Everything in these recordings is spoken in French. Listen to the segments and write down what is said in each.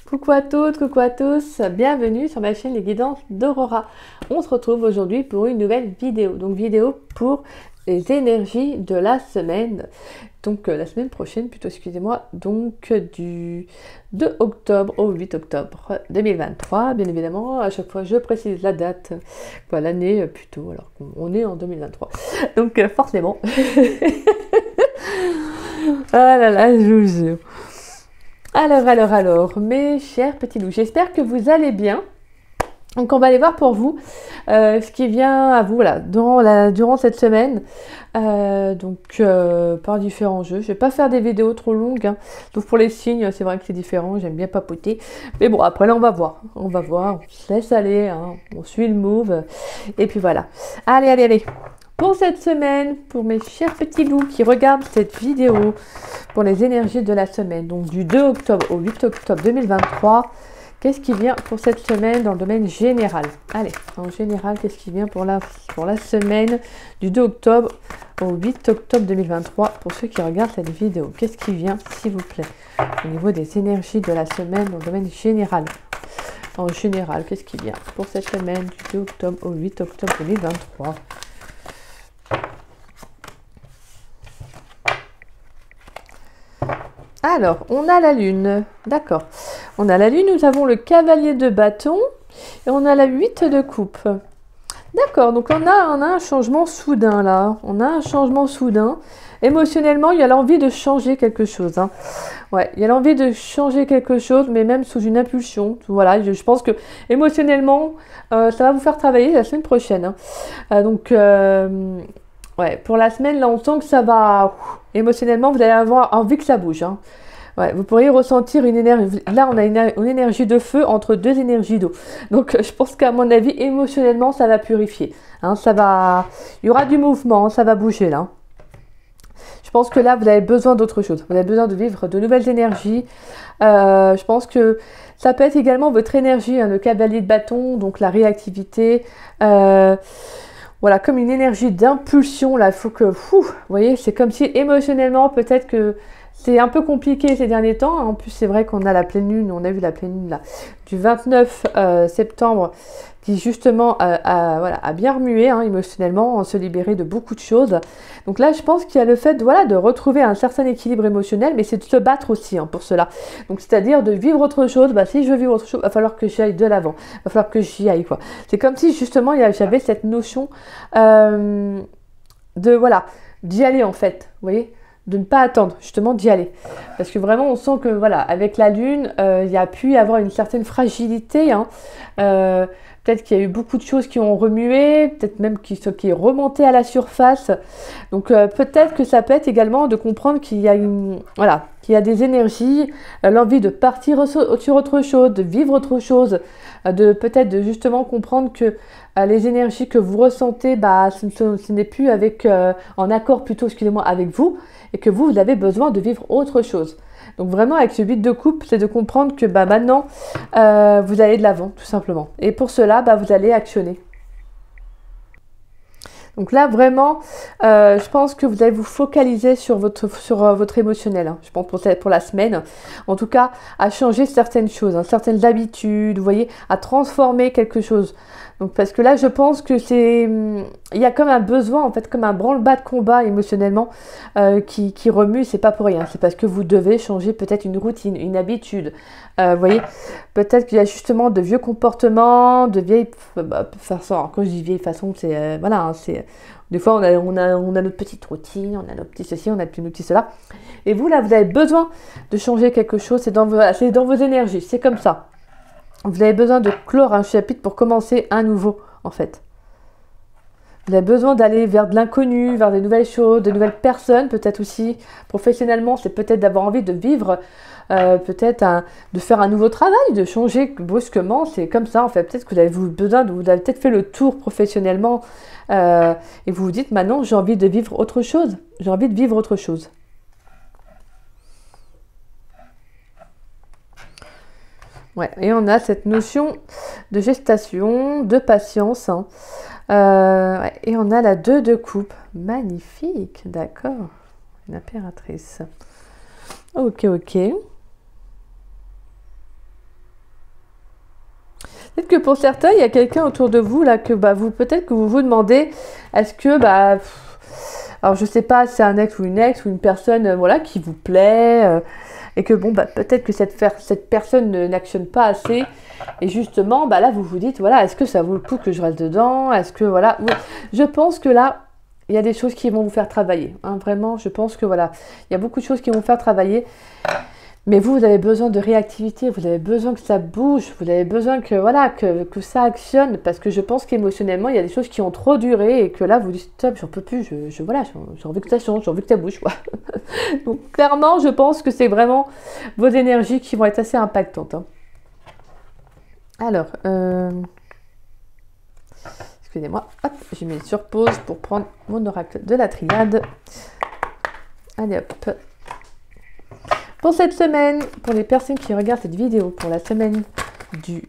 Coucou à toutes, coucou à tous, bienvenue sur ma chaîne Les Guidances d'Aurora. On se retrouve aujourd'hui pour une nouvelle vidéo, donc vidéo pour les énergies de la semaine, donc la semaine prochaine plutôt, excusez-moi, donc du 2 octobre au 8 octobre 2023, bien évidemment, à chaque fois je précise la date, voilà, l'année plutôt, alors qu'on est en 2023, donc forcément, ah là là, je vous jure. Alors, mes chers petits loups, j'espère que vous allez bien. Donc on va aller voir pour vous ce qui vient à vous voilà, durant cette semaine, par différents jeux. Je ne vais pas faire des vidéos trop longues, hein. Donc pour les signes, c'est vrai que c'est différent, j'aime bien papoter. Mais bon, après là on va voir, on se laisse aller, hein. On suit le move, et puis voilà. Allez. Pour cette semaine, pour mes chers petits loups qui regardent cette vidéo, pour les énergies de la semaine, donc du 2 octobre au 8 octobre 2023, qu'est-ce qui vient pour cette semaine dans le domaine général? Allez, en général, qu'est-ce qui vient pour la semaine du 2 octobre au 8 octobre 2023 pour ceux qui regardent cette vidéo? Qu'est-ce qui vient, s'il vous plaît, au niveau des énergies de la semaine dans le domaine général? En général, qu'est-ce qui vient pour cette semaine du 2 octobre au 8 octobre 2023? Alors, on a la lune, d'accord. On a la lune, nous avons le cavalier de bâton et on a la 8 de coupe. D'accord, donc on a un changement soudain là. On a un changement soudain. Émotionnellement, il y a l'envie de changer quelque chose, hein. Ouais, il y a l'envie de changer quelque chose, mais même sous une impulsion. Voilà, je pense que émotionnellement, ça va vous faire travailler la semaine prochaine, hein. Ouais, pour la semaine, là, on sent que ça va... Émotionnellement, vous allez avoir envie que ça bouge, hein. Ouais, vous pourriez ressentir une énergie... Là, on a une énergie de feu entre deux énergies d'eau. Donc, je pense qu'à mon avis, émotionnellement, ça va purifier, hein. Ça va... Il y aura du mouvement, ça va bouger, là. Je pense que là, vous avez besoin d'autre chose. Vous avez besoin de vivre de nouvelles énergies. Je pense que ça peut être également votre énergie, hein, le cavalier de bâton, donc la réactivité... Voilà, comme une énergie d'impulsion, là, il faut que, vous voyez, c'est comme si émotionnellement, peut-être que c'est un peu compliqué ces derniers temps. En plus, c'est vrai qu'on a la pleine lune, on a vu la pleine lune, là, du 29 septembre, qui justement a bien remué, hein, émotionnellement, se libérer de beaucoup de choses. Donc là, je pense qu'il y a le fait voilà, de retrouver un certain équilibre émotionnel, mais c'est de se battre aussi, hein, pour cela. Donc c'est-à-dire de vivre autre chose. Bah, si je veux vivre autre chose, il va falloir que j'aille de l'avant, il va falloir que j'y aille, quoi. C'est comme si justement j'avais cette notion d'y aller, en fait, vous voyez, de ne pas attendre, justement d'y aller. Parce que vraiment, on sent que, voilà, avec la lune, il y a pu y avoir une certaine fragilité, hein. Peut-être qu'il y a eu beaucoup de choses qui ont remué, peut-être même qui est remonté à la surface. Donc peut-être que ça peut être également de comprendre qu'il y a qu'il y a des énergies, l'envie de partir sur autre chose, de vivre autre chose, peut-être de justement comprendre que les énergies que vous ressentez, bah, ce n'est plus en accord plutôt, excusez-moi, avec vous, et que vous avez besoin de vivre autre chose. Donc vraiment, avec ce 8 de coupe, c'est de comprendre que bah, maintenant, vous allez de l'avant, tout simplement. Et pour cela, bah, vous allez actionner. Donc là, vraiment, je pense que vous allez vous focaliser sur votre émotionnel, hein, je pense pour la semaine. En tout cas, à changer certaines choses, hein, certaines habitudes, vous voyez, à transformer quelque chose. Donc parce que là, je pense que il y a comme un besoin, en fait, comme un branle-bas de combat émotionnellement qui remue, c'est pas pour rien. C'est parce que vous devez changer peut-être une routine, une habitude. Vous voyez, peut-être qu'il y a justement de vieux comportements, de vieilles façons. Alors, quand je dis vieilles façons, c'est voilà, hein, c'est des fois on a notre petite routine, on a notre petit ceci, on a notre petit cela. Et vous là, vous avez besoin de changer quelque chose. C'est dans vos énergies. C'est comme ça. Vous avez besoin de clore un chapitre pour commencer un nouveau, en fait. Vous avez besoin d'aller vers de l'inconnu, vers des nouvelles choses, de nouvelles personnes, peut-être aussi. Professionnellement, c'est peut-être d'avoir envie de vivre, de faire un nouveau travail, de changer brusquement. C'est comme ça, en fait. Peut-être que vous avez peut-être fait le tour professionnellement et vous vous dites, maintenant, j'ai envie de vivre autre chose. J'ai envie de vivre autre chose. Ouais, et on a cette notion de gestation, de patience, hein. Ouais, et on a la 2 de coupe. Magnifique, d'accord. Une impératrice. Ok. Peut-être que pour certains, il y a quelqu'un autour de vous, là, que vous, peut-être que vous vous demandez, est-ce que, alors je sais pas, c'est un ex ou une personne, voilà, qui vous plaît, et que bon, peut-être que cette personne n'actionne pas assez, et justement, là, vous vous dites, voilà, est-ce que ça vaut le coup que je reste dedans? Est-ce que, voilà, je pense que là, il y a des choses qui vont vous faire travailler, hein, vraiment, je pense que, voilà, il y a beaucoup de choses qui vont vous faire travailler. Mais vous avez besoin de réactivité, vous avez besoin que ça bouge, vous avez besoin que, voilà, que ça actionne, parce que je pense qu'émotionnellement, il y a des choses qui ont trop duré et que là, vous dites, stop, j'en peux plus, voilà, j'ai envie que ça change, j'ai envie que ça bouge, quoi. Donc, clairement, je pense que c'est vraiment vos énergies qui vont être assez impactantes, hein. Alors, excusez-moi, hop, j'ai mis sur pause pour prendre mon oracle de la triade. Allez, hop. Pour cette semaine, pour les personnes qui regardent cette vidéo, pour la semaine du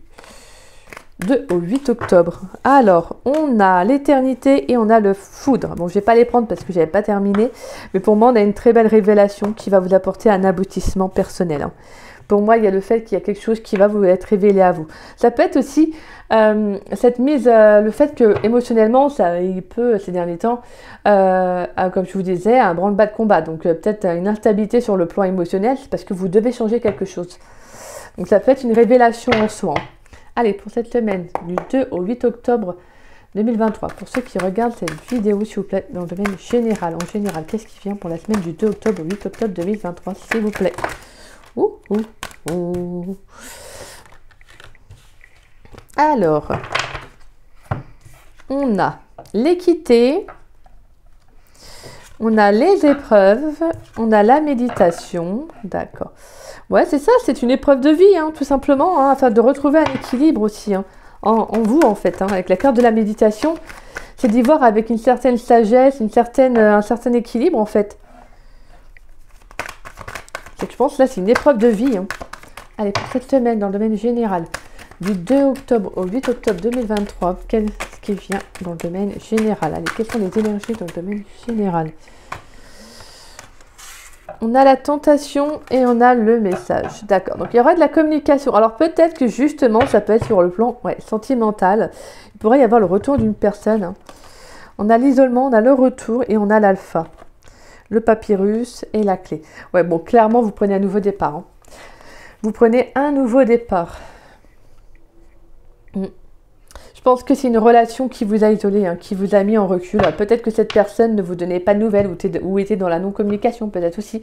2 au 8 octobre, alors, on a l'éternité et on a le foudre. Bon, je ne vais pas les prendre parce que je n'avais pas terminé, mais pour moi, on a une très belle révélation qui va vous apporter un aboutissement personnel, hein. Pour moi, il y a le fait qu'il y a quelque chose qui va vous être révélé à vous. Ça peut être aussi cette mise, le fait que émotionnellement, il peut, ces derniers temps, comme je vous disais, un branle-bas de combat. Donc peut-être une instabilité sur le plan émotionnel, c'est parce que vous devez changer quelque chose. Donc ça peut être une révélation en soi. Allez, pour cette semaine, du 2 au 8 octobre 2023, pour ceux qui regardent cette vidéo, s'il vous plaît, dans le domaine général, qu'est-ce qui vient pour la semaine du 2 octobre au 8 octobre 2023, s'il vous plaît? Alors, on a l'équité, on a les épreuves, on a la méditation, d'accord. Ouais, c'est ça, c'est une épreuve de vie, hein, tout simplement, hein, afin de retrouver un équilibre aussi, hein, en vous, en fait, hein, avec la carte de la méditation, c'est d'y voir avec une certaine sagesse, un certain équilibre, en fait. Je pense là, c'est une épreuve de vie, hein. Allez, pour cette semaine, dans le domaine général, du 2 octobre au 8 octobre 2023, qu'est-ce qui vient dans le domaine général? Allez, quelles sont les énergies dans le domaine général? On a la tentation et on a le message. D'accord, donc il y aura de la communication. Alors peut-être que justement, ça peut être sur le plan sentimental. Il pourrait y avoir le retour d'une personne, hein. On a l'isolement, on a le retour et on a l'alpha. Le papyrus et la clé. Ouais, bon, clairement, vous prenez un nouveau départ, hein. Vous prenez un nouveau départ. Je pense que c'est une relation qui vous a isolé, hein, qui vous a mis en recul. Peut-être que cette personne ne vous donnait pas de nouvelles ou était dans la non-communication, peut-être aussi.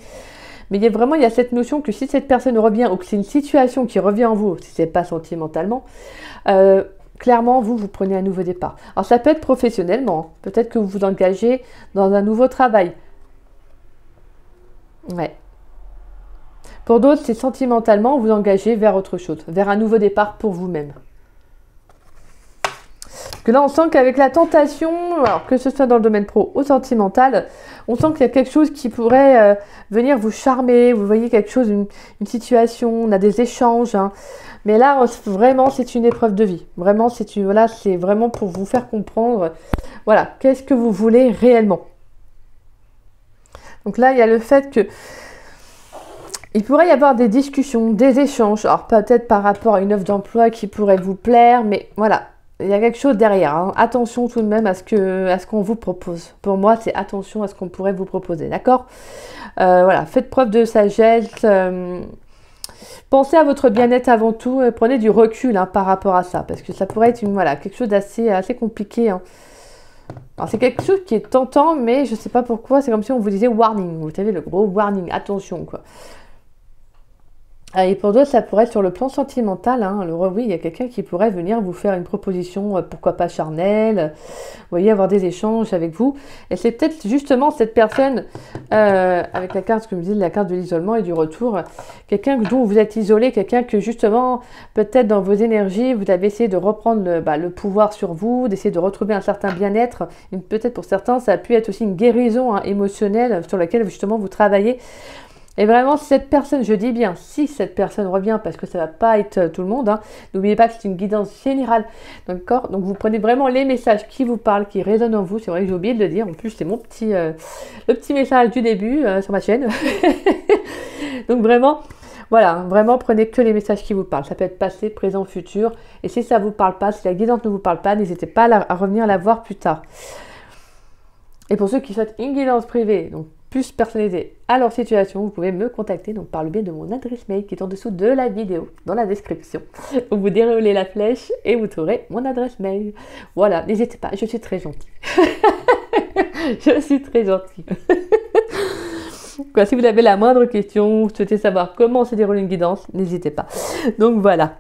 Mais il y a cette notion que si cette personne revient ou que c'est une situation qui revient en vous, si ce n'est pas sentimentalement, clairement, vous prenez un nouveau départ. Alors, ça peut être professionnellement. Peut-être que vous vous engagez dans un nouveau travail. Ouais. Pour d'autres, c'est sentimentalement vous engagez vers autre chose, vers un nouveau départ pour vous-même. Parce que là, on sent qu'avec la tentation, alors que ce soit dans le domaine pro ou sentimental, on sent qu'il y a quelque chose qui pourrait venir vous charmer. Vous voyez quelque chose, une situation, on a des échanges, hein. Mais là, vraiment, c'est une épreuve de vie. Vraiment, c'est vraiment pour vous faire comprendre, voilà, qu'est-ce que vous voulez réellement. Donc là, il y a le fait que il pourrait y avoir des discussions, des échanges, alors peut-être par rapport à une offre d'emploi qui pourrait vous plaire, mais voilà, il y a quelque chose derrière, hein. Attention tout de même à ce qu'on vous propose. Pour moi, c'est attention à ce qu'on pourrait vous proposer, d'accord? Voilà, faites preuve de sagesse, pensez à votre bien-être avant tout, prenez du recul, hein, par rapport à ça, parce que ça pourrait être quelque chose d'assez compliqué, hein. Alors c'est quelque chose qui est tentant, mais je ne sais pas pourquoi, c'est comme si on vous disait warning, vous savez, le gros warning, attention, quoi. Et pour d'autres, ça pourrait être sur le plan sentimental, hein. Alors oui, il y a quelqu'un qui pourrait venir vous faire une proposition, pourquoi pas charnelle, vous voyez, avoir des échanges avec vous. Et c'est peut-être justement cette personne, avec la carte, comme je dis, la carte de l'isolement et du retour, quelqu'un dont vous êtes isolé, quelqu'un que justement, peut-être dans vos énergies, vous avez essayé de reprendre le pouvoir sur vous, d'essayer de retrouver un certain bien-être. Peut-être pour certains, ça a pu être aussi une guérison, hein, émotionnelle sur laquelle justement vous travaillez. Et vraiment, cette personne, je dis bien, si cette personne revient, parce que ça ne va pas être tout le monde, hein, n'oubliez pas que c'est une guidance générale, d'accord? Donc vous prenez vraiment les messages qui vous parlent, qui résonnent en vous. C'est vrai que j'ai oublié de le dire, en plus c'est mon le petit message du début sur ma chaîne. Donc vraiment, Voilà, vraiment prenez que les messages qui vous parlent. Ça peut être passé, présent, futur. Et si ça ne vous parle pas, si la guidance ne vous parle pas, n'hésitez pas à revenir la voir plus tard. Et pour ceux qui souhaitent une guidance privée, donc plus personnalisée à leur situation, vous pouvez me contacter donc par le biais de mon adresse mail qui est en dessous de la vidéo, dans la description. Vous déroulez la flèche et vous trouverez mon adresse mail. Voilà, n'hésitez pas, je suis très gentille. Je suis très gentille. Quoi, si vous avez la moindre question, vous souhaitez savoir comment se déroule une guidance, n'hésitez pas. Donc voilà.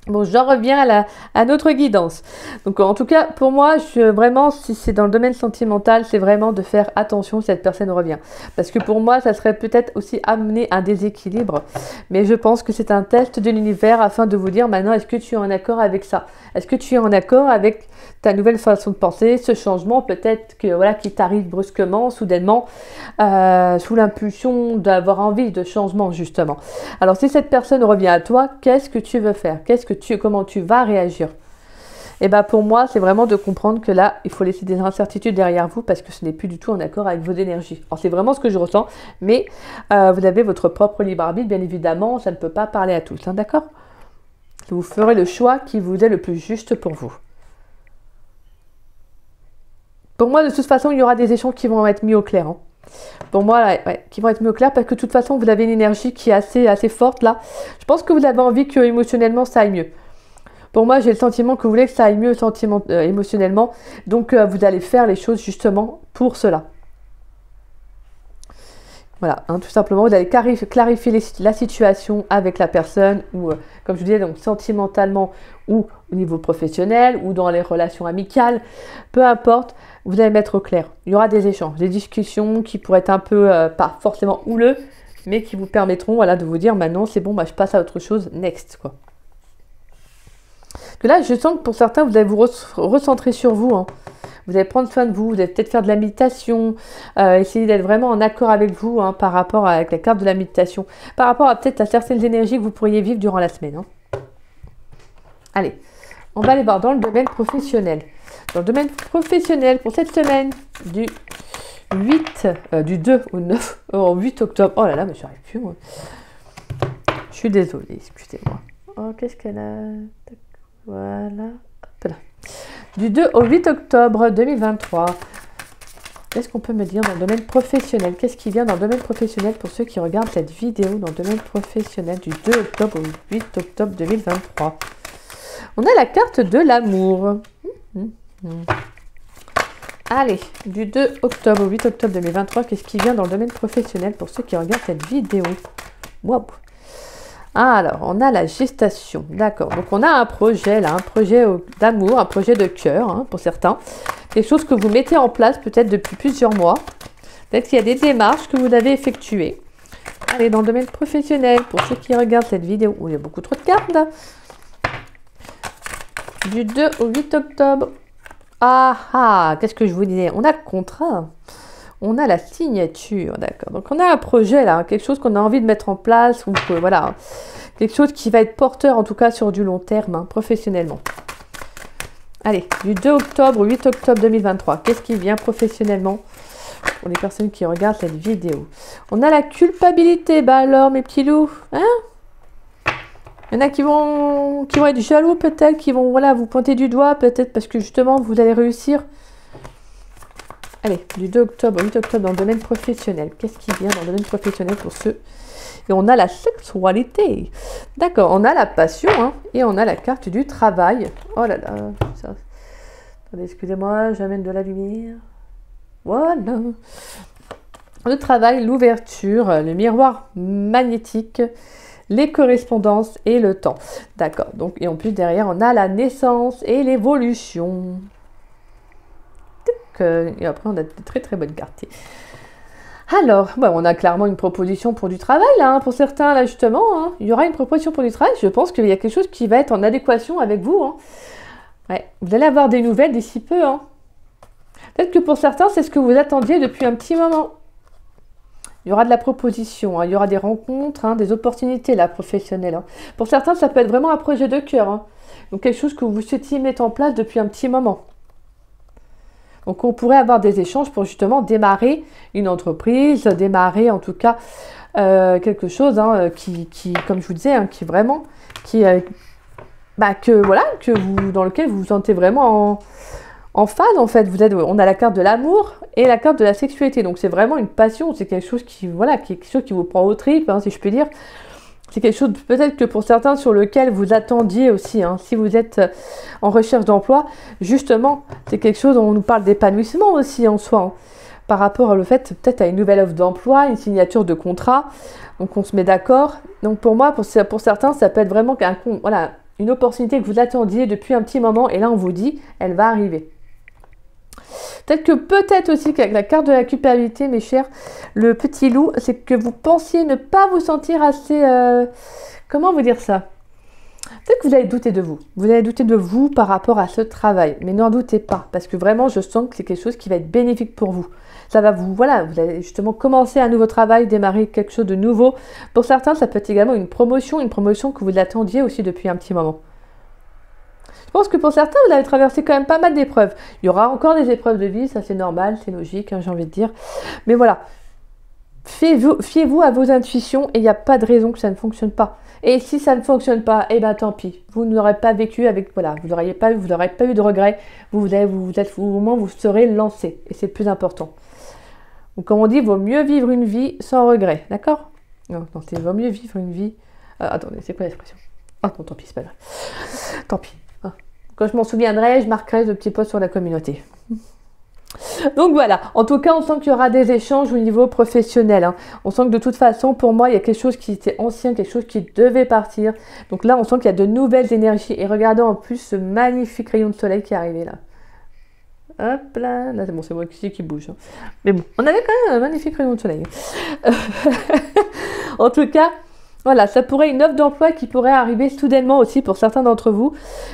Bon, j'en reviens à notre guidance. Donc en tout cas, pour moi, vraiment, si c'est dans le domaine sentimental, c'est vraiment de faire attention si cette personne revient. Parce que pour moi, ça serait peut-être aussi amener un déséquilibre. Mais je pense que c'est un test de l'univers afin de vous dire maintenant, est-ce que tu es en accord avec ça? Est-ce que tu es en accord avec ta nouvelle façon de penser, ce changement peut-être que voilà qui t'arrive brusquement, soudainement, sous l'impulsion d'avoir envie de changement justement. Alors si cette personne revient à toi, qu'est-ce que tu veux faire? Comment tu vas réagir? Et bien pour moi, c'est vraiment de comprendre que là, il faut laisser des incertitudes derrière vous parce que ce n'est plus du tout en accord avec vos énergies. Alors c'est vraiment ce que je ressens, mais vous avez votre propre libre arbitre, bien évidemment, ça ne peut pas parler à tous, hein, d'accord? Vous ferez le choix qui vous est le plus juste pour vous. Pour moi, de toute façon, il y aura des échanges qui vont être mis au clair. Hein. Pour moi, ouais, qui vont être mis au clair parce que de toute façon, vous avez une énergie qui est assez forte là. Je pense que vous avez envie que émotionnellement, ça aille mieux. Pour moi, j'ai le sentiment que vous voulez que ça aille mieux émotionnellement. Donc, vous allez faire les choses justement pour cela. Voilà, hein, tout simplement, vous allez clarifier la situation avec la personne ou, comme je vous disais, donc sentimentalement ou au niveau professionnel ou dans les relations amicales, peu importe, vous allez mettre au clair. Il y aura des échanges, des discussions qui pourraient être un peu, pas forcément houleux, mais qui vous permettront voilà, de vous dire maintenant c'est bon, bah, je passe à autre chose, next. Quoi. Que là, je sens que pour certains, vous allez vous recentrer sur vous. Hein. Vous allez prendre soin de vous, vous allez peut-être faire de la méditation, essayer d'être vraiment en accord avec vous hein, par rapport à la carte de la méditation, par rapport à peut-être à certaines énergies que vous pourriez vivre durant la semaine. Hein. Allez, on va aller voir dans le domaine professionnel. Dans le domaine professionnel, pour cette semaine du 2 au 9, au 8 octobre. Oh là là, mais je n'arrive plus, moi. Je suis désolée, excusez-moi. Oh, qu'est-ce qu'elle a? Voilà. Hop là. Du 2 au 8 octobre 2023. Qu'est-ce qu'on peut me dire dans le domaine professionnel? Qu'est-ce qui vient dans le domaine professionnel pour ceux qui regardent cette vidéo dans le domaine professionnel du 2 octobre au 8 octobre 2023? On a la carte de l'amour. Allez, du 2 octobre au 8 octobre 2023, qu'est-ce qui vient dans le domaine professionnel pour ceux qui regardent cette vidéo? Wow. Alors, on a la gestation, d'accord. Donc, on a un projet là, un projet d'amour, un projet de cœur hein, pour certains. Quelque chose que vous mettez en place peut-être depuis plusieurs mois. Peut-être qu'il y a des démarches que vous avez effectuées. Allez, dans le domaine professionnel, pour ceux qui regardent cette vidéo, où il y a beaucoup trop de cartes là. Du 2 au 8 octobre. Qu'est-ce que je vous disais? On a le contrat. On a la signature, d'accord. Donc, on a un projet, là, quelque chose qu'on a envie de mettre en place, ou que, voilà, quelque chose qui va être porteur, en tout cas, sur du long terme, hein, professionnellement. Allez, du 2 octobre au 8 octobre 2023, qu'est-ce qui vient professionnellement pour les personnes qui regardent cette vidéo? On a la culpabilité, bah alors, mes petits loups, hein? Il y en a qui vont être jaloux, peut-être, qui vont, voilà, vous pointer du doigt, peut-être, parce que, justement, vous allez réussir. Allez, du 2 octobre au 8 octobre dans le domaine professionnel. Qu'est-ce qui vient dans le domaine professionnel pour ceux? Et on a la sexualité. D'accord, on a la passion hein, et on a la carte du travail. Oh là là. Ça... Attendez, excusez-moi, j'amène de la lumière. Voilà. Le travail, l'ouverture, le miroir magnétique, les correspondances et le temps. D'accord, donc et en plus derrière, on a la naissance et l'évolution. Et après, on a de très très bonnes cartes. Alors, on a clairement une proposition pour du travail, là, hein, pour certains, là, justement. Hein. Il y aura une proposition pour du travail. Je pense qu'il y a quelque chose qui va être en adéquation avec vous. Hein. Ouais, vous allez avoir des nouvelles d'ici peu. Hein. Peut-être que pour certains, c'est ce que vous attendiez depuis un petit moment. Il y aura de la proposition, hein. Il y aura des rencontres, hein, des opportunités, là, professionnelles. Hein. Pour certains, ça peut être vraiment un projet de cœur. Hein. Donc, quelque chose que vous souhaitiez mettre en place depuis un petit moment. Donc, on pourrait avoir des échanges pour justement démarrer une entreprise, démarrer en tout cas quelque chose qui, comme je vous disais, qui vraiment, dans lequel vous vous sentez vraiment en phase en fait. On a la carte de l'amour et la carte de la sexualité, donc c'est vraiment une passion, c'est quelque chose qui vous prend aux tripes, si je puis dire. C'est quelque chose peut-être que pour certains sur lequel vous attendiez aussi, si vous êtes en recherche d'emploi, justement, c'est quelque chose dont on nous parle d'épanouissement aussi en soi, par rapport à le fait peut-être à une nouvelle offre d'emploi, une signature de contrat, donc on se met d'accord. Donc pour moi, pour certains, ça peut être vraiment une opportunité que vous attendiez depuis un petit moment, et là on vous dit, elle va arriver. Peut-être aussi qu'avec la carte de la culpabilité, mes chers, le petit loup, c'est que vous pensiez ne pas vous sentir assez... comment vous dire ça? Peut-être que vous allez douter de vous. Vous allez douter de vous par rapport à ce travail. Mais n'en doutez pas, parce que vraiment, je sens que c'est quelque chose qui va être bénéfique pour vous. Ça va vous allez justement commencer un nouveau travail, démarrer quelque chose de nouveau. Pour certains, ça peut être également une promotion que vous attendiez aussi depuis un petit moment. Je pense que pour certains, vous avez traversé quand même pas mal d'épreuves. Il y aura encore des épreuves de vie, ça c'est normal, c'est logique, j'ai envie de dire. Mais voilà, fiez-vous à vos intuitions et il n'y a pas de raison que ça ne fonctionne pas. Et si ça ne fonctionne pas, eh bien tant pis. Vous n'aurez pas vécu avec, vous n'aurez pas eu de regrets. Au moins vous serez lancé et c'est le plus important. Donc comme on dit, il vaut mieux vivre une vie sans regret, d'accord? Non, c'est vaut mieux vivre une vie... attendez, c'est quoi l'expression? Ah non, tant pis, c'est pas grave. Tant pis. Quand je m'en souviendrai, je marquerai ce petit post sur la communauté. Donc voilà, en tout cas, on sent qu'il y aura des échanges au niveau professionnel. On sent que de toute façon, pour moi, il y a quelque chose qui était ancien, quelque chose qui devait partir. Donc là, on sent qu'il y a de nouvelles énergies. Et regardez en plus ce magnifique rayon de soleil qui est arrivé là. Hop là, là c'est bon, c'est moi qui bouge. Mais bon, on avait quand même un magnifique rayon de soleil. En tout cas... Voilà, ça pourrait être une offre d'emploi qui pourrait arriver soudainement aussi pour certains d'entre vous.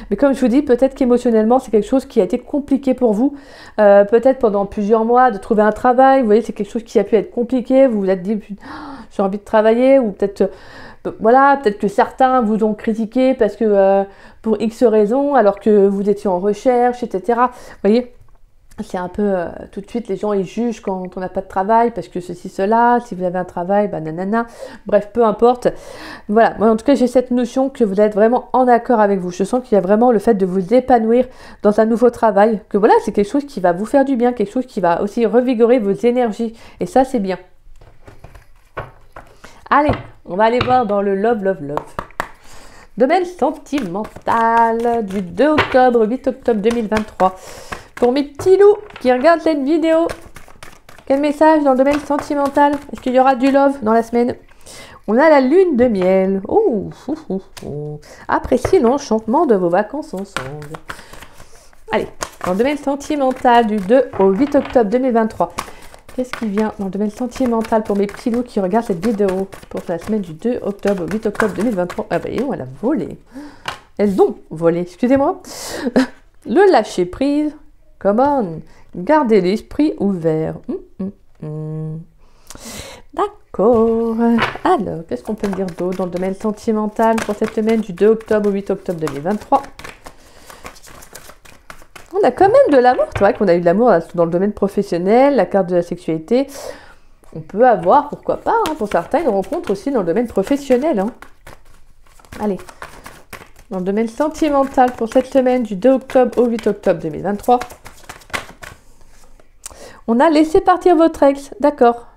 Mais comme je vous dis, peut-être qu'émotionnellement, c'est quelque chose qui a été compliqué pour vous. Peut-être pendant plusieurs mois de trouver un travail. Vous voyez, c'est quelque chose qui a pu être compliqué. Vous vous êtes dit, j'ai envie de travailler. Ou peut-être, peut-être que certains vous ont critiqué parce que pour X raisons, alors que vous étiez en recherche, etc. Vous voyez, c'est un peu, tout de suite, les gens, ils jugent quand on n'a pas de travail, parce que ceci, cela, si vous avez un travail, nanana, bref, peu importe. Voilà, moi, en tout cas, j'ai cette notion que vous êtes vraiment en accord avec vous. Je sens qu'il y a vraiment le fait de vous épanouir dans un nouveau travail, que voilà, c'est quelque chose qui va vous faire du bien, quelque chose qui va aussi revigorer vos énergies, et ça, c'est bien. Allez, on va aller voir dans le love. Domaine sentimental du 2 octobre au 8 octobre 2023. Pour mes petits loups qui regardent cette vidéo, quel message dans le domaine sentimental? Est-ce qu'il y aura du love dans la semaine? On a la lune de miel. Appréciez l'enchantement de vos vacances ensemble. Allez, dans le domaine sentimental du 2 au 8 octobre 2023. Qu'est-ce qui vient dans le domaine sentimental pour mes petits loups qui regardent cette vidéo pour la semaine du 2 octobre au 8 octobre 2023? Ah bah on a volé. Elles ont volé, excusez-moi. Le lâcher prise. Come on, gardez l'esprit ouvert. D'accord. Alors, qu'est-ce qu'on peut me dire d'autre dans le domaine sentimental pour cette semaine du 2 octobre au 8 octobre 2023? On a quand même de l'amour. C'est vrai qu'on a eu de l'amour dans le domaine professionnel, la carte de la sexualité. On peut avoir, pourquoi pas, pour certains, une rencontre aussi dans le domaine professionnel. Allez. Dans le domaine sentimental pour cette semaine du 2 octobre au 8 octobre 2023. On a laissé partir votre ex, d'accord.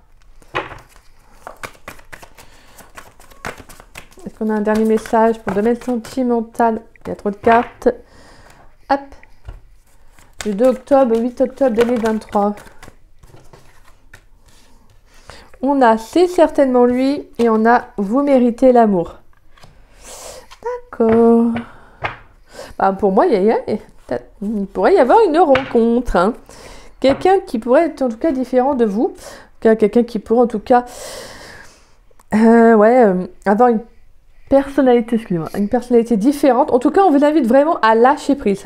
Est-ce qu'on a un dernier message pour le domaine sentimental? Il y a trop de cartes. Hop. Du 2 octobre au 8 octobre 2023. On a c'est certainement lui et on a vous méritez l'amour. D'accord. Pour moi, il pourrait y avoir une rencontre. Quelqu'un qui pourrait être en tout cas différent de vous. Quelqu'un qui pourrait en tout cas avoir une personnalité, une personnalité différente. En tout cas, on vous invite vraiment à lâcher prise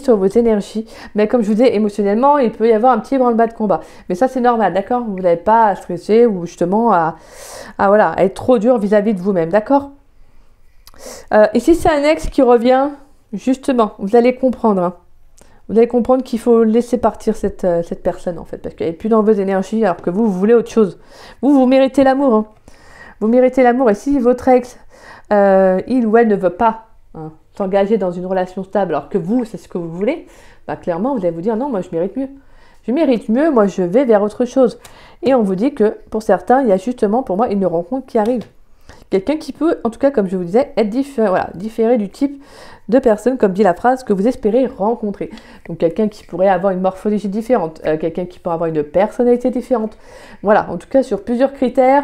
sur vos énergies. Mais comme je vous dis, émotionnellement, il peut y avoir un petit branle-bas de combat. Mais ça, c'est normal, d'accord? Vous n'avez pas à stresser ou justement à être trop dur vis-à-vis de vous-même, d'accord? Et si c'est un ex qui revient, justement, vous allez comprendre. Vous allez comprendre qu'il faut laisser partir cette personne, en fait, parce qu'elle n'est plus dans vos énergies, alors que vous voulez autre chose. Vous méritez l'amour. Vous méritez l'amour. Et si votre ex, il ou elle ne veut pas s'engager dans une relation stable, alors que vous, c'est ce que vous voulez, bah, clairement, vous allez vous dire, non, moi, je mérite mieux. Je mérite mieux, moi, je vais vers autre chose. Et on vous dit que, pour certains, il y a justement, pour moi, une rencontre qui arrive. Quelqu'un qui peut, en tout cas, comme je vous disais, être différé du type de personne, comme dit la phrase, que vous espérez rencontrer. Donc quelqu'un qui pourrait avoir une morphologie différente, quelqu'un qui pourrait avoir une personnalité différente. Voilà, en tout cas, sur plusieurs critères,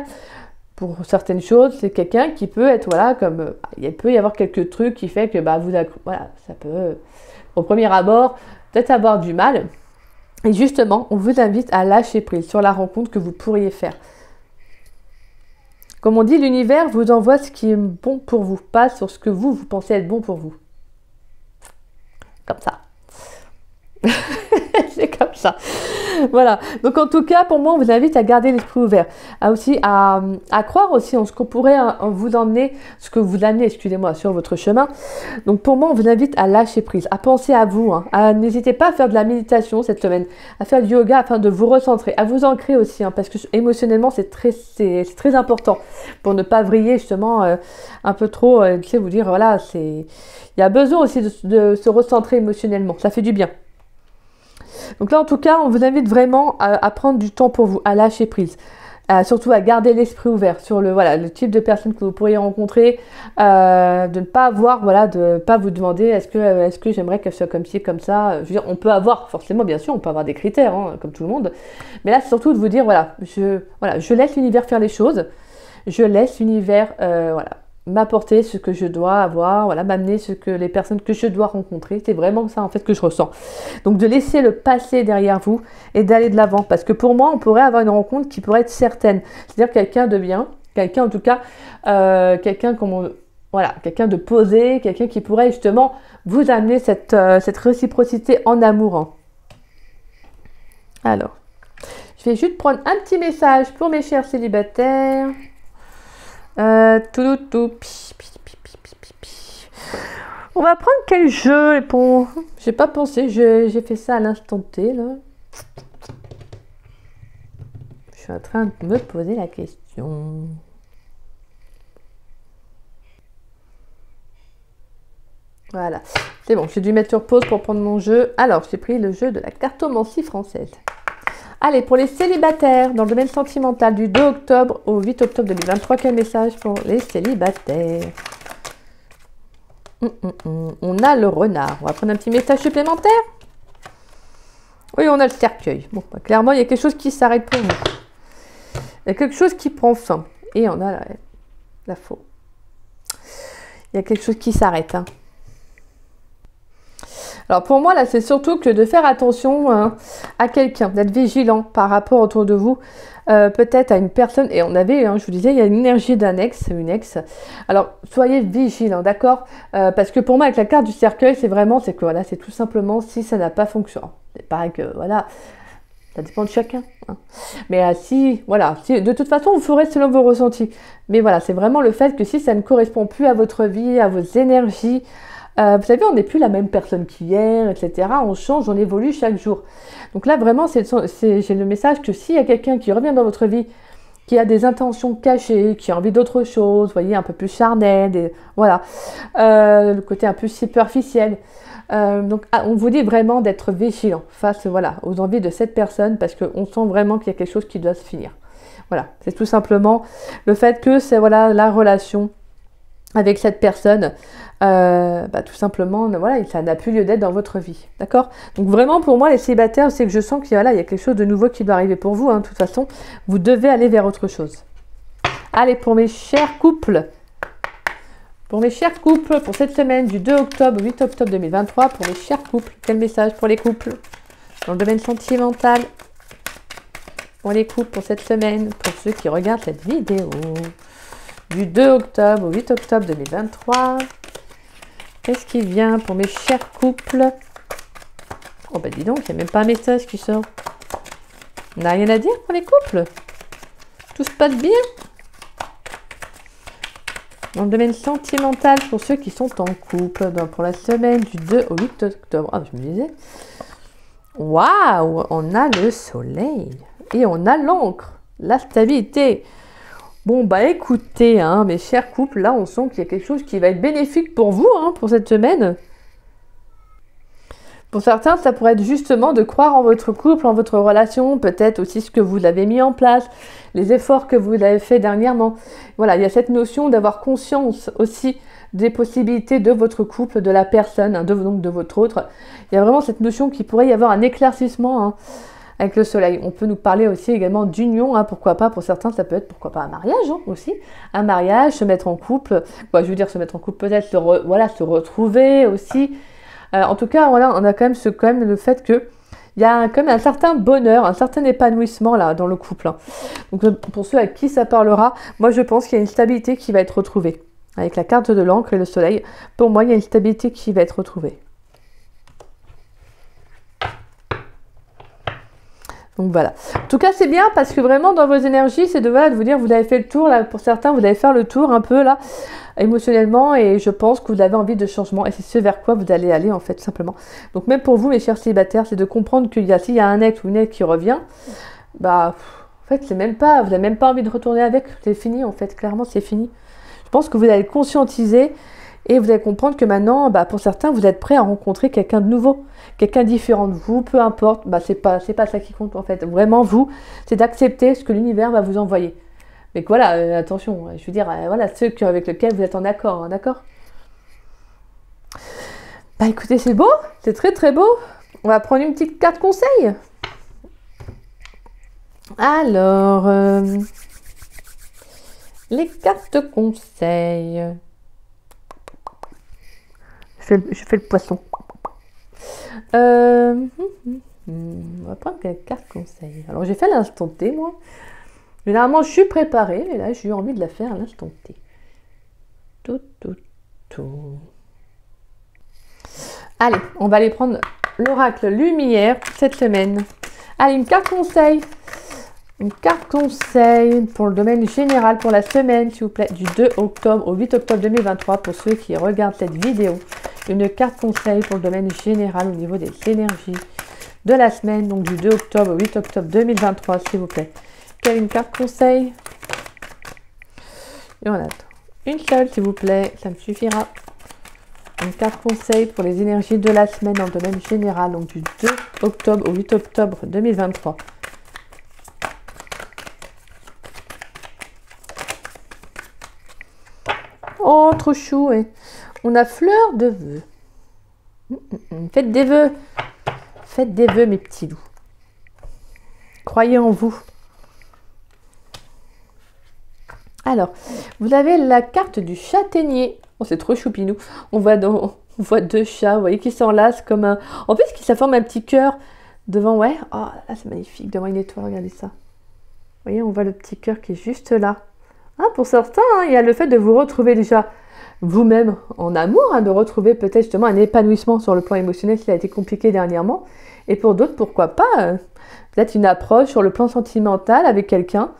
pour certaines choses, c'est quelqu'un qui peut être, voilà, comme, il peut y avoir quelques trucs qui fait que, bah, voilà, ça peut, au premier abord, peut-être avoir du mal. Et justement, on vous invite à lâcher prise sur la rencontre que vous pourriez faire. Comme on dit, l'univers vous envoie ce qui est bon pour vous, pas sur ce que vous pensez être bon pour vous. Comme ça. C'est comme ça. Voilà. Donc en tout cas, pour moi, on vous invite à garder l'esprit ouvert. À croire aussi en ce qu'on pourrait vous emmener, ce que vous amenez, excusez-moi, sur votre chemin. Donc pour moi, on vous invite à lâcher prise, à penser à vous. N'hésitez pas à faire de la méditation cette semaine, à faire du yoga afin de vous recentrer, à vous ancrer aussi, parce que émotionnellement, c'est très important pour ne pas vriller justement un peu trop, tu sais, vous dire, voilà, il y a besoin aussi de se recentrer émotionnellement. Ça fait du bien. Donc là, en tout cas, on vous invite vraiment à prendre du temps pour vous, à lâcher prise. Surtout à garder l'esprit ouvert sur le type de personne que vous pourriez rencontrer, de ne pas avoir, de ne pas vous demander est-ce que j'aimerais qu'elle soit comme ci, comme ça. Je veux dire, on peut avoir, forcément, bien sûr, on peut avoir des critères, comme tout le monde. Mais là, c'est surtout de vous dire, je laisse l'univers faire les choses. Je laisse l'univers, m'apporter ce que je dois avoir, m'amener les personnes que je dois rencontrer. C'est vraiment ça en fait que je ressens. Donc de laisser le passé derrière vous et d'aller de l'avant. Parce que pour moi, on pourrait avoir une rencontre qui pourrait être certaine. C'est-à-dire quelqu'un de bien, quelqu'un en tout cas, quelqu'un de posé, quelqu'un qui pourrait justement vous amener cette réciprocité en amour. Alors, je vais juste prendre un petit message pour mes chers célibataires. On va prendre quel jeu pour... J'ai pas pensé, j'ai fait ça à l'instant T là. Je suis en train de me poser la question. Voilà, c'est bon, j'ai dû mettre sur pause pour prendre mon jeu. Alors, j'ai pris le jeu de la cartomancie française. Allez, pour les célibataires, dans le domaine sentimental, du 2 octobre au 8 octobre 2023, quel message pour les célibataires? On a le renard. On va prendre un petit message supplémentaire. Oui, on a le cercueil. Bon, bah, clairement, il y a quelque chose qui s'arrête pour vous. Il y a quelque chose qui prend fin. Et on a la faux. Il y a quelque chose qui s'arrête. Alors pour moi, là, c'est surtout que de faire attention à quelqu'un, d'être vigilant par rapport autour de vous, peut-être à une personne, et on avait, je vous disais, il y a une énergie d'un ex, une ex. Alors, soyez vigilants, d'accord? Parce que pour moi, avec la carte du cercueil, c'est tout simplement si ça n'a pas fonctionné. C'est pareil que, ça dépend de chacun. Mais si, de toute façon, vous ferez selon vos ressentis. Mais voilà, c'est vraiment le fait que si ça ne correspond plus à votre vie, à vos énergies, vous savez, on n'est plus la même personne qu'hier, etc. On change, on évolue chaque jour. Donc là, vraiment, j'ai le message que s'il y a quelqu'un qui revient dans votre vie, qui a des intentions cachées, qui a envie d'autre chose, vous voyez, un peu plus charnel, le côté un peu superficiel. Donc, on vous dit vraiment d'être vigilant face, aux envies de cette personne, parce qu'on sent vraiment qu'il y a quelque chose qui doit se finir. Voilà, c'est tout simplement le fait que c'est, la relation avec cette personne, tout simplement, ça n'a plus lieu d'être dans votre vie, d'accord? Donc vraiment, pour moi, les célibataires, c'est que je sens qu'il y a quelque chose de nouveau qui doit arriver pour vous, de toute façon, vous devez aller vers autre chose. Allez, pour mes chers couples, pour cette semaine du 2 octobre au 8 octobre 2023, pour mes chers couples, quel message pour les couples dans le domaine sentimental, pour les couples pour cette semaine, pour ceux qui regardent cette vidéo du 2 octobre au 8 octobre 2023. Qu'est-ce qui vient pour mes chers couples? Oh bah dis donc, il n'y a même pas un message qui sort. On n'a rien à dire pour les couples? Tout se passe bien? Dans le domaine sentimental, pour ceux qui sont en couple, pour la semaine du 2 au 8 octobre. Ah, je me disais. Waouh! On a le soleil. Et on a l'encre. La stabilité. Bon, bah écoutez, hein, mes chers couples, là, on sent qu'il y a quelque chose qui va être bénéfique pour vous, hein, pour cette semaine. Pour certains, ça pourrait être justement de croire en votre couple, en votre relation, peut-être aussi ce que vous avez mis en place, les efforts que vous avez fait dernièrement. Voilà, il y a cette notion d'avoir conscience aussi des possibilités de votre couple, de la personne, hein, donc de votre autre. Il y a vraiment cette notion qu'il pourrait y avoir un éclaircissement, hein, avec le soleil. On peut nous parler aussi également d'union, hein, pourquoi pas, pour certains ça peut être pourquoi pas un mariage, hein, aussi. Un mariage, se mettre en couple, bah, je veux dire se mettre en couple peut-être, se retrouver aussi. En tout cas, voilà, on a quand même le fait que il y a quand même un certain bonheur, un certain épanouissement là dans le couple, hein. Donc pour ceux à qui ça parlera, moi je pense qu'il y a une stabilité qui va être retrouvée. Avec la carte de l'encre et le soleil, pour moi il y a une stabilité qui va être retrouvée. Donc voilà. En tout cas, c'est bien parce que vraiment dans vos énergies, c'est de vous dire vous avez fait le tour, là, pour certains, vous allez faire le tour un peu là, émotionnellement, et je pense que vous avez envie de changement, et c'est ce vers quoi vous allez aller en fait, tout simplement. Donc même pour vous, mes chers célibataires, c'est de comprendre s'il y a un ex ou une ex qui revient, bah en fait, c'est même pas, vous n'avez même pas envie de retourner avec, c'est fini en fait, clairement c'est fini. Je pense que vous allez conscientiser et vous allez comprendre que maintenant, bah, pour certains, vous êtes prêts à rencontrer quelqu'un de nouveau, quelqu'un différent de vous, peu importe, bah, c'est pas ça qui compte en fait. Vraiment, vous, c'est d'accepter ce que l'univers va vous envoyer. Mais voilà, attention, je veux dire, voilà, ceux avec lesquels vous êtes en accord, hein, d'accord? Bah écoutez, c'est beau, c'est très très beau. On va prendre une petite carte conseil. Alors, les cartes conseils. Je fais le poisson. On va prendre quelques cartes conseils. Alors, j'ai fait l'instant T, moi. Généralement, je suis préparée, mais là, j'ai eu envie de la faire à l'instant T. Tout. Allez, on va aller prendre l'oracle lumière pour cette semaine. Allez, une carte conseil. Une carte conseil pour le domaine général pour la semaine, s'il vous plaît, du 2 octobre au 8 octobre 2023 pour ceux qui regardent cette vidéo. Une carte conseil pour le domaine général au niveau des énergies de la semaine, donc du 2 octobre au 8 octobre 2023, s'il vous plaît. Quelle une carte conseil? Et on attend. Une seule, s'il vous plaît, ça me suffira. Une carte conseil pour les énergies de la semaine dans le domaine général, donc du 2 octobre au 8 octobre 2023. Oh, trop chou, ouais. On a fleur de vœux. Faites des vœux. Faites des vœux, mes petits loups. Croyez en vous. Alors, vous avez la carte du châtaignier. Oh, c'est trop choupinou. On voit deux chats, vous voyez, qui s'enlacent comme un... En plus, ça forme un petit cœur devant, ouais. Oh, là, c'est magnifique, devant une étoile, regardez ça. Vous voyez, on voit le petit cœur qui est juste là. Hein, pour certains, hein, il y a le fait de vous retrouver déjà vous-même en amour, hein, de retrouver peut-être justement un épanouissement sur le plan émotionnel qui a été compliqué dernièrement. Et pour d'autres, pourquoi pas, peut-être une approche sur le plan sentimental avec quelqu'un.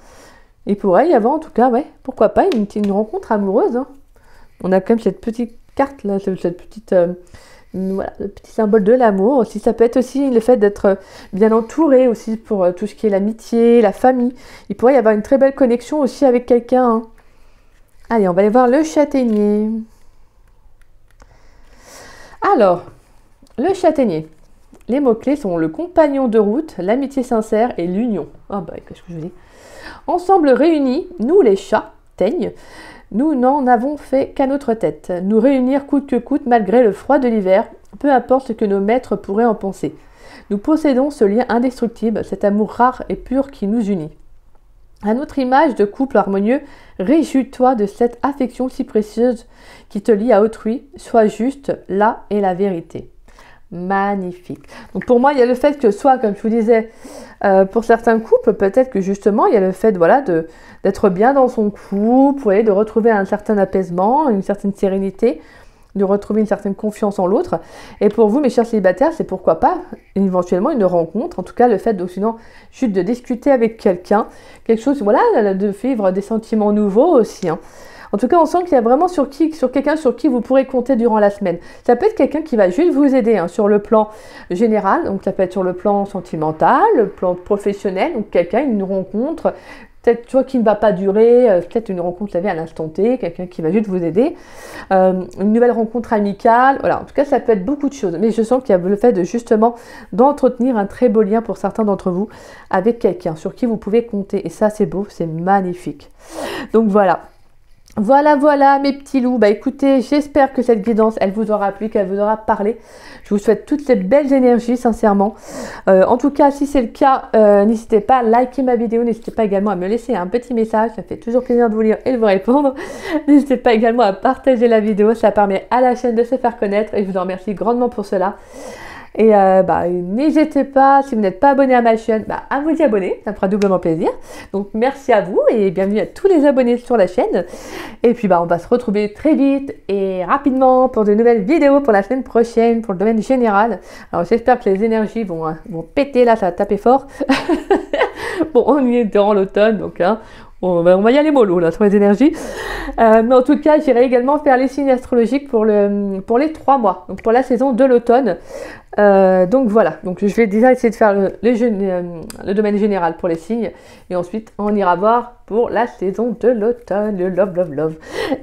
Il pourrait y avoir en tout cas, ouais, pourquoi pas, une rencontre amoureuse. Hein. On a quand même cette petite carte là, cette petite, voilà, le petit symbole de l'amour. Aussi, ça peut être aussi le fait d'être bien entouré aussi pour tout ce qui est l'amitié, la famille. Il pourrait y avoir une très belle connexion aussi avec quelqu'un. Hein. Allez, on va aller voir le châtaignier. Alors, le châtaignier. Les mots-clés sont le compagnon de route, l'amitié sincère et l'union. Ah bah, qu'est-ce que je vous dis? Ensemble réunis, nous les chats, teignent, nous n'en avons fait qu'à notre tête. Nous réunir coûte que coûte malgré le froid de l'hiver, peu importe ce que nos maîtres pourraient en penser. Nous possédons ce lien indestructible, cet amour rare et pur qui nous unit. À notre image de couple harmonieux, réjouis-toi de cette affection si précieuse qui te lie à autrui, sois juste, là est la vérité. Magnifique. Donc pour moi, il y a le fait que soit, comme je vous disais, pour certains couples, peut-être que justement, il y a le fait voilà, d'être bien dans son couple, de retrouver un certain apaisement, une certaine sérénité, de retrouver une certaine confiance en l'autre. Et pour vous, mes chers célibataires, c'est pourquoi pas éventuellement une rencontre, en tout cas le fait de, sinon, juste de discuter avec quelqu'un, quelque chose, voilà, de vivre des sentiments nouveaux aussi. Hein. En tout cas, on sent qu'il y a vraiment sur quelqu'un sur qui vous pourrez compter durant la semaine. Ça peut être quelqu'un qui va juste vous aider hein, sur le plan général, donc ça peut être sur le plan sentimental, le plan professionnel, donc quelqu'un, une rencontre, peut-être tu vois qui ne va pas durer, peut-être une rencontre la vie à l'instant T, quelqu'un qui va juste vous aider, une nouvelle rencontre amicale, voilà, en tout cas ça peut être beaucoup de choses, mais je sens qu'il y a le fait de justement d'entretenir un très beau lien pour certains d'entre vous avec quelqu'un sur qui vous pouvez compter, et ça c'est beau, c'est magnifique. Donc voilà. Voilà mes petits loups, bah écoutez, j'espère que cette guidance, elle vous aura plu, qu'elle vous aura parlé. Je vous souhaite toutes ces belles énergies, sincèrement. En tout cas, si c'est le cas, n'hésitez pas à liker ma vidéo, n'hésitez pas également à me laisser un petit message, ça fait toujours plaisir de vous lire et de vous répondre. N'hésitez pas également à partager la vidéo, ça permet à la chaîne de se faire connaître et je vous en remercie grandement pour cela. Et n'hésitez pas, si vous n'êtes pas abonné à ma chaîne, à vous y abonner, ça me fera doublement plaisir. Donc merci à vous et bienvenue à tous les abonnés sur la chaîne. Et puis on va se retrouver très vite et rapidement pour de nouvelles vidéos pour la semaine prochaine, pour le domaine général. Alors j'espère que les énergies vont péter là, ça va taper fort. Bon, on y est durant l'automne, donc on va y aller mollo là sur les énergies. Mais en tout cas, j'irai également faire les signes astrologiques pour les 3 mois, donc pour la saison de l'automne. Donc voilà, donc je vais déjà essayer de faire le domaine général pour les signes et ensuite on ira voir pour la saison de l'automne, le love.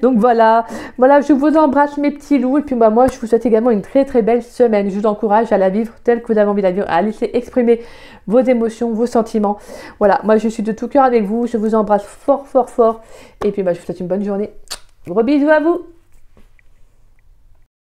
Donc voilà, je vous embrasse mes petits loups et puis moi je vous souhaite également une très très belle semaine. Je vous encourage à la vivre telle que vous avez envie de la vivre, à laisser exprimer vos émotions, vos sentiments. Voilà, moi je suis de tout cœur avec vous, je vous embrasse fort et puis je vous souhaite une bonne journée. Gros bisous à vous.